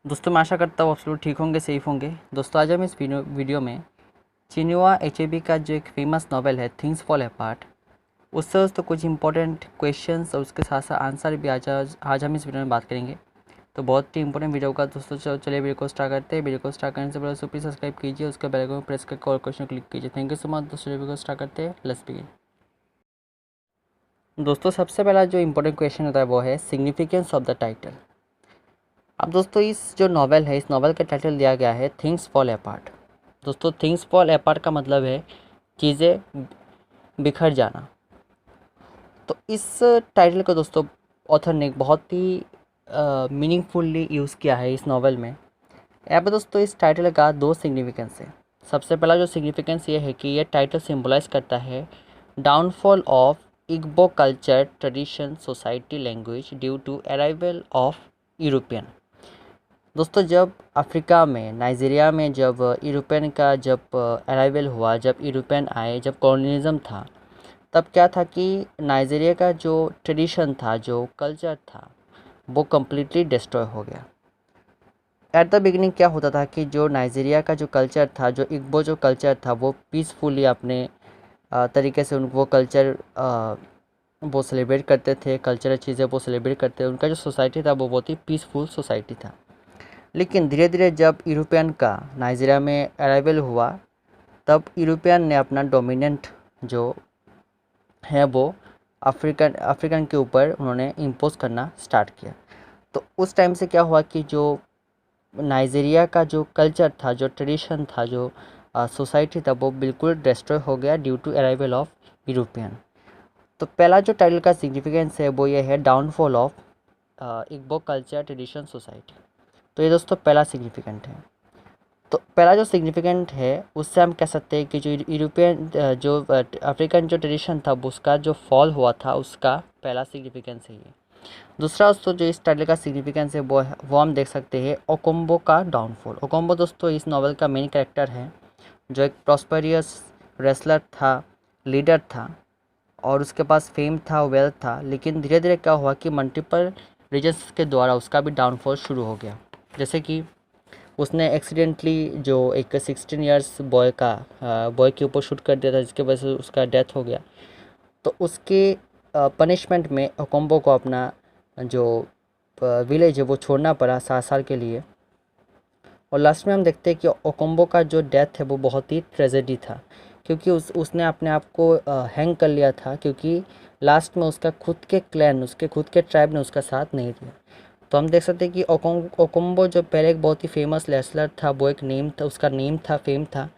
दोस्तों मैं आशा करता हूँ आप लोग ठीक होंगे, सेफ होंगे। दोस्तों आज हम इस वीडियो में चिनुआ एचेबी का जो एक फेमस नॉवेल है थिंग्स फॉल अपार्ट, उससे दोस्तों कुछ इंपॉर्टेंट क्वेश्चंस और उसके साथ साथ आंसर भी आज हम इस वीडियो में बात करेंगे। तो बहुत ही इंपॉर्टेंट वीडियो होगा दोस्तों। चलिए वीडियो को स्टार्ट करते हैं। वीडियो को स्टार्ट करने से पहले दोस्तों प्लीज़ सब्सक्राइब कीजिए, उसके बेल आइकन को प्रेस करके और क्वेश्चन क्लिक कीजिए। थैंक यू सो मच दोस्तों। वीडियो को स्टार्ट करते हैं, लेट्स बिगिन। दोस्तों सबसे पहला जो इंपॉर्टेंट क्वेश्चन होता है वो है सिग्निफिकेंस ऑफ द टाइटल। अब दोस्तों इस जो नॉवेल है, इस नॉवेल का टाइटल दिया गया है थिंग्स फॉल अपार्ट। दोस्तों थिंग्स फॉल अपार्ट का मतलब है चीज़ें बिखर जाना। तो इस टाइटल को दोस्तों ऑथर ने बहुत ही मीनिंगफुली यूज़ किया है इस नॉवेल में। यहाँ पे दोस्तों इस टाइटल का दो सिग्निफिकेंस है। सबसे पहला जो सिग्निफिकेंस ये है कि ये टाइटल सिंबलाइज करता है downfall of Igbo culture, tradition, society, language due to arrival of European. दोस्तों जब अफ्रीका में, नाइजीरिया में जब यूरोपियन का जब अराइवल हुआ, जब यूरोपियन आए, जब कॉलोनिज्म था, तब क्या था कि नाइजीरिया का जो ट्रेडिशन था, जो कल्चर था, वो कम्प्लीटली डिस्ट्रॉय हो गया। एट द बिगिनिंग क्या होता था कि जो नाइजीरिया का जो कल्चर था, जो इग्बो जो कल्चर था, वो पीसफुली अपने तरीके से वो कल्चर वो सेलिब्रेट करते थे, कल्चरल चीज़ें वो सेलिब्रेट करते थे। उनका जो सोसाइटी था वो बहुत ही पीसफुल सोसाइटी था। लेकिन धीरे धीरे जब यूरोपियन का नाइजीरिया में अराइवल हुआ, तब यूरोपियन ने अपना डोमिनेंट जो है वो अफ्रीकन के ऊपर उन्होंने इम्पोज करना स्टार्ट किया। तो उस टाइम से क्या हुआ कि जो नाइजीरिया का जो कल्चर था, जो ट्रेडिशन था, जो सोसाइटी था, वो बिल्कुल डिस्ट्रॉय हो गया due to arrival of European. तो पहला जो टाइटल का सिग्निफिकेंस है वो ये है downfall of Igbo culture, tradition, society. तो ये दोस्तों पहला सिग्निफिकेंट है। तो पहला जो सिग्निफिकेंट है उससे हम कह सकते हैं कि जो यूरोपियन जो अफ्रीकन जो ट्रेडिशन था उसका जो फॉल हुआ था, उसका पहला सिग्निफिकेंस है ये। दूसरा दोस्तों जो इस टाइटल का सिग्निफिकेंस है वो हम देख सकते हैं ओकोम्बो का डाउनफॉल। ओकोम्बो दोस्तों इस नॉवल का मेन कैरेक्टर है, जो एक प्रॉस्पेरियस रेसलर था, लीडर था, और उसके पास फेम था, वेल्थ था। लेकिन धीरे धीरे क्या हुआ कि मल्टीपल रीजन्स के द्वारा उसका भी डाउनफॉल शुरू हो गया। जैसे कि उसने एक्सीडेंटली जो एक 16 इयर्स बॉय के ऊपर शूट कर दिया था, जिसके वजह से उसका डेथ हो गया। तो उसके पनिशमेंट में ओकोम्बो को अपना जो विलेज है वो छोड़ना पड़ा 7 साल के लिए। और लास्ट में हम देखते हैं कि ओकोम्बो का जो डेथ है वो बहुत ही ट्रेजेडी था, क्योंकि उसने अपने आप को हैंग कर लिया था, क्योंकि लास्ट में उसका खुद के क्लैन, उसके खुद के ट्राइब ने उसका साथ नहीं दिया। तो हम देख सकते हैं कि ओकोम्बो जो पहले एक बहुत ही फेमस रेसलर था, वो एक नेम था, उसका नेम था, फेम था,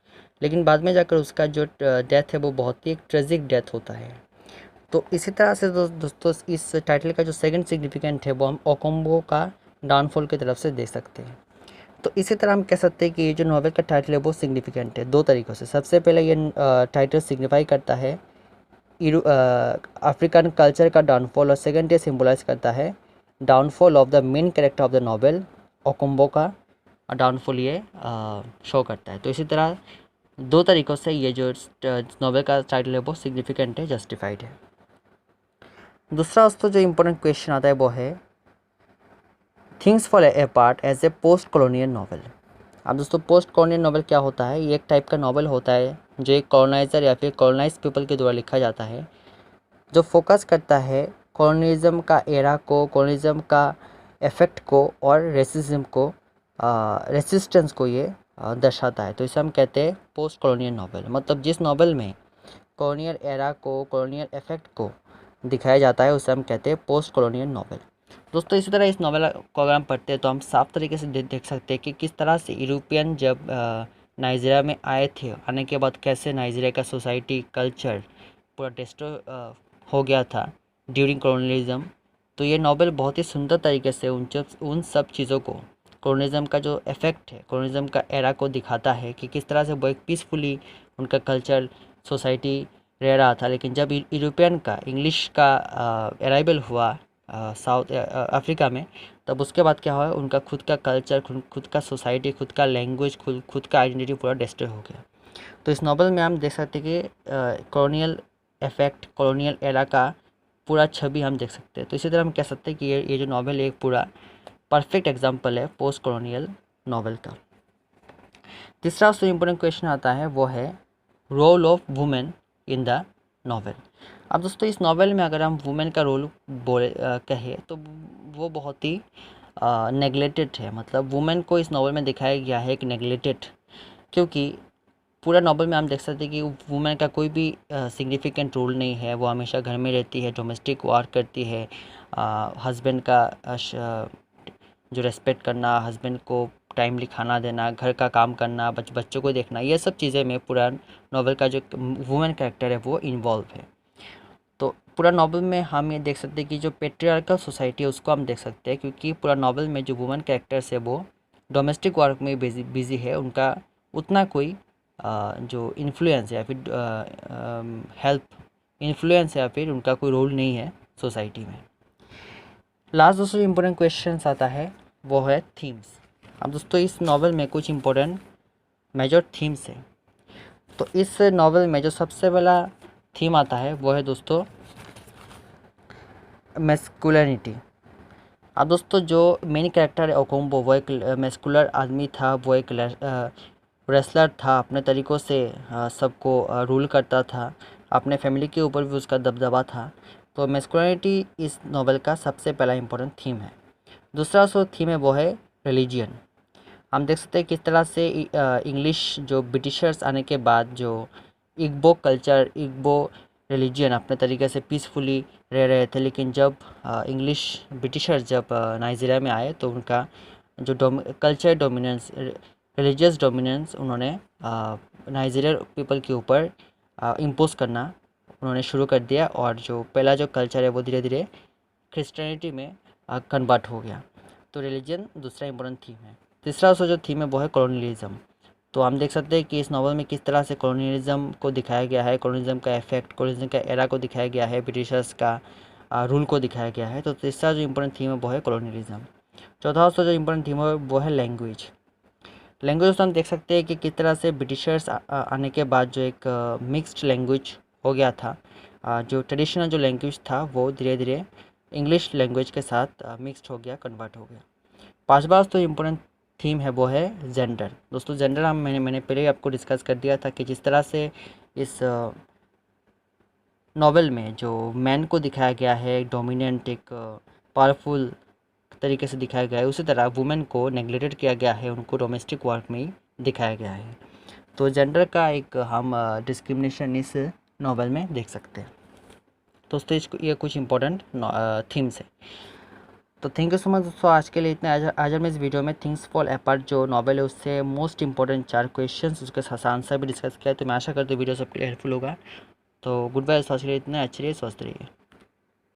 लेकिन बाद में जाकर उसका जो डेथ है वो बहुत ही एक ट्रेजिक डेथ होता है। तो इसी तरह से दोस्तों इस टाइटल का जो सेकंड सिग्निफिकेंट है वो हम ओकोम्बो का डाउनफॉल की तरफ से देख सकते हैं। तो इसी तरह हम कह सकते हैं कि ये जो नॉवेल का टाइटल है वो सिग्निफिकेंट है दो तरीक़ों से। सबसे पहले ये टाइटल सिग्निफाई करता है अफ्रीकन कल्चर का डाउनफॉल, और सेकंड ये सिम्बलाइज करता है downfall of the main character of the novel Okonkwo का डाउनफॉल ये शो करता है। तो इसी तरह दो तरीक़ों से ये जो नॉवेल का टाइटल है वो सिग्निफिकेंट है, जस्टिफाइड है। दूसरा दोस्तों जो इम्पोर्टेंट क्वेश्चन आता है वो है things fall apart as a post colonial novel. अब दोस्तों पोस्ट कॉलोनियल नॉवल क्या होता है? ये एक टाइप का नॉवल होता है जो एक कॉलोनाइज़र या फिर कॉलोनाइज पीपल के द्वारा लिखा जाता है, जो फोकस करता है कॉलोनिज्म का एरा को, कॉलोनिज्म का इफेक्ट को और रेसिज्म को, रेसिस्टेंस को ये दर्शाता है। तो इसे हम कहते हैं पोस्ट कॉलोनियल नॉवल। मतलब जिस नॉवल में कॉलोनियल एरा को, कॉलोनियल इफेक्ट को दिखाया जाता है उसे हम कहते हैं पोस्ट कॉलोनियल नॉवल। दोस्तों इसी तरह इस नॉवल को अगर हम पढ़ते हैं तो हम साफ तरीके से देख सकते हैं कि किस तरह से यूरोपियन जब नाइजीरिया में आए थे, आने के बाद कैसे नाइजीरिया का सोसाइटी, कल्चर पूरा डिस्ट्रॉय हो गया था ड्यूरिंग कॉलोनियलिज्म। तो ये नॉवल बहुत ही सुंदर तरीके से उन सब चीज़ों को, कॉलोनिज्म का जो इफेक्ट है, कॉलोनिज्म का एरा को दिखाता है कि किस तरह से वो एक पीसफुली उनका कल्चर, सोसाइटी रह रहा था। लेकिन जब यूरोपियन का, इंग्लिश का अराइवल हुआ साउथ अफ्रीका में, तब उसके बाद क्या हुआ, उनका खुद का कल्चर, खुद का सोसाइटी, खुद का लैंग्वेज, खुद का आइडेंटिटी पूरा डिस्ट्रॉय हो गया। तो इस नॉवल में हम देख सकते हैं कि कॉलोनियल इफेक्ट, कॉलोनियल एरा का पूरा छवि हम देख सकते हैं। तो इसी तरह हम कह सकते हैं कि ये जो नॉवल एक पूरा परफेक्ट एग्जाम्पल है पोस्ट कॉलोनियल नॉवल का। तीसरा जो इम्पोर्टेंट क्वेश्चन आता है वो है role of women in the novel. अब दोस्तों इस नॉवल में अगर हम वुमेन का रोल कहें तो वो बहुत ही नेगलेक्टेड है, मतलब वुमेन को इस नॉवल में दिखाया गया है एक नेगलेक्टेड, क्योंकि पूरा नॉवल में हम देख सकते हैं कि वुमेन का कोई भी सिग्निफिकेंट रोल नहीं है। वो हमेशा घर में रहती है, डोमेस्टिक वर्क करती है, हस्बैंड का जो रेस्पेक्ट करना, हस्बैंड को टाइमली खाना देना, घर का काम करना, बच्चों को देखना, ये सब चीज़ें में पूरा नॉवल का जो वुमेन कैरेक्टर है वो इन्वॉल्व है। तो पूरा नॉवल में हम ये देख सकते हैं कि जो पेट्रियार्कल सोसाइटी है उसको हम देख सकते हैं, क्योंकि पूरा नॉवल में जो वुमेन कैरेक्टर्स है वो डोमेस्टिक वर्क में बिजी है। उनका उतना कोई जो इन्फ्लुएंस या फिर हेल्प इन्फ्लुएंस या फिर उनका कोई रोल नहीं है सोसाइटी में। लास्ट दोस्तों इम्पोर्टेंट क्वेश्चन आता है वो है थीम्स। अब दोस्तों इस नॉवल में कुछ इम्पोर्टेंट मेजर थीम्स है। तो इस नॉवल में जो सबसे पहला थीम आता है वो है दोस्तों मैस्कुलिनिटी। अब दोस्तों जो मेन कैरेक्टर है ओकोम्बो, वो एक मैस्कुलर आदमी था, वो एक रेसलर था, अपने तरीक़ों से सबको रूल करता था, अपने फैमिली के ऊपर भी उसका दबदबा था। तो मैस्कुलिनिटी इस नॉवल का सबसे पहला इम्पोर्टेंट थीम है। दूसरा जो थीम है वो है रिलीजियन। हम देख सकते हैं किस तरह से इंग्लिश जो ब्रिटिशर्स आने के बाद जो इग्बो कल्चर, इग्बो रिलीजियन अपने तरीके से पीसफुली रह रहे थे, लेकिन जब इंग्लिश ब्रिटिशर्स जब नाइजीरिया में आए तो उनका जो कल्चर डोमिनेंस, रिलीजियस डोमिनेंस उन्होंने नाइजीरियन पीपल के ऊपर इम्पोज करना उन्होंने शुरू कर दिया, और जो पहला जो कल्चर है वो धीरे धीरे क्रिश्चियनिटी में कन्वर्ट हो गया। तो रिलीजन दूसरा इम्पोर्टेंट थीम है। तीसरा जो थीम है वो है कॉलोनियलिज्म। तो हम देख सकते हैं कि इस नॉवल में किस तरह से कॉलोनियलिज्म को दिखाया गया है, कॉलोनियलिज्म का इफेक्ट, कॉलोनियलिज्म का एरा को दिखाया गया है, ब्रिटिशर्स का रूल को दिखाया गया है। तो तीसरा जो इम्पोर्टेंट थीम है वो है कॉलोनियलिज्म। चौथा जो इम्पोर्टेंट थीम है वो है लैंग्वेज। लैंग्वेज तो हम देख सकते हैं कि किस तरह से ब्रिटिशर्स आने के बाद जो एक मिक्स्ड लैंग्वेज हो गया था, जो ट्रेडिशनल जो लैंग्वेज था वो धीरे धीरे इंग्लिश लैंग्वेज के साथ मिक्स्ड हो गया, कन्वर्ट हो गया। पांचवा तो इम्पोर्टेंट थीम है वो है जेंडर। दोस्तों जेंडर मैंने पहले ही आपको डिस्कस कर दिया था कि जिस तरह से इस नॉवेल में जो मैन को दिखाया गया है डोमिनेंट, एक पावरफुल तरीके से दिखाया गया है, उसी तरह वुमेन को नेग्लेक्टेड किया गया है, उनको डोमेस्टिक वर्क में ही दिखाया गया है। तो जेंडर का एक हम डिस्क्रिमिनेशन इस नॉवेल में देख सकते हैं। दोस्तों इसको ये कुछ इंपॉर्टेंट थीम्स है। तो थैंक यू सो मच दोस्तों, आज के लिए इतने। आज मैं इस वीडियो में थिंग्स फॉल अपार्ट जो नॉवेल है उससे मोस्ट इंपॉर्टेंट 4 क्वेश्चंस उसके साथ आंसर भी डिस्कस किया। तो मैं आशा करता हूँ वीडियो सबके लिए हेल्पफुल होगा। तो गुड बाय दोस्तों, आज के लिए इतना। अच्छे रहिए, स्वस्थ रहिए।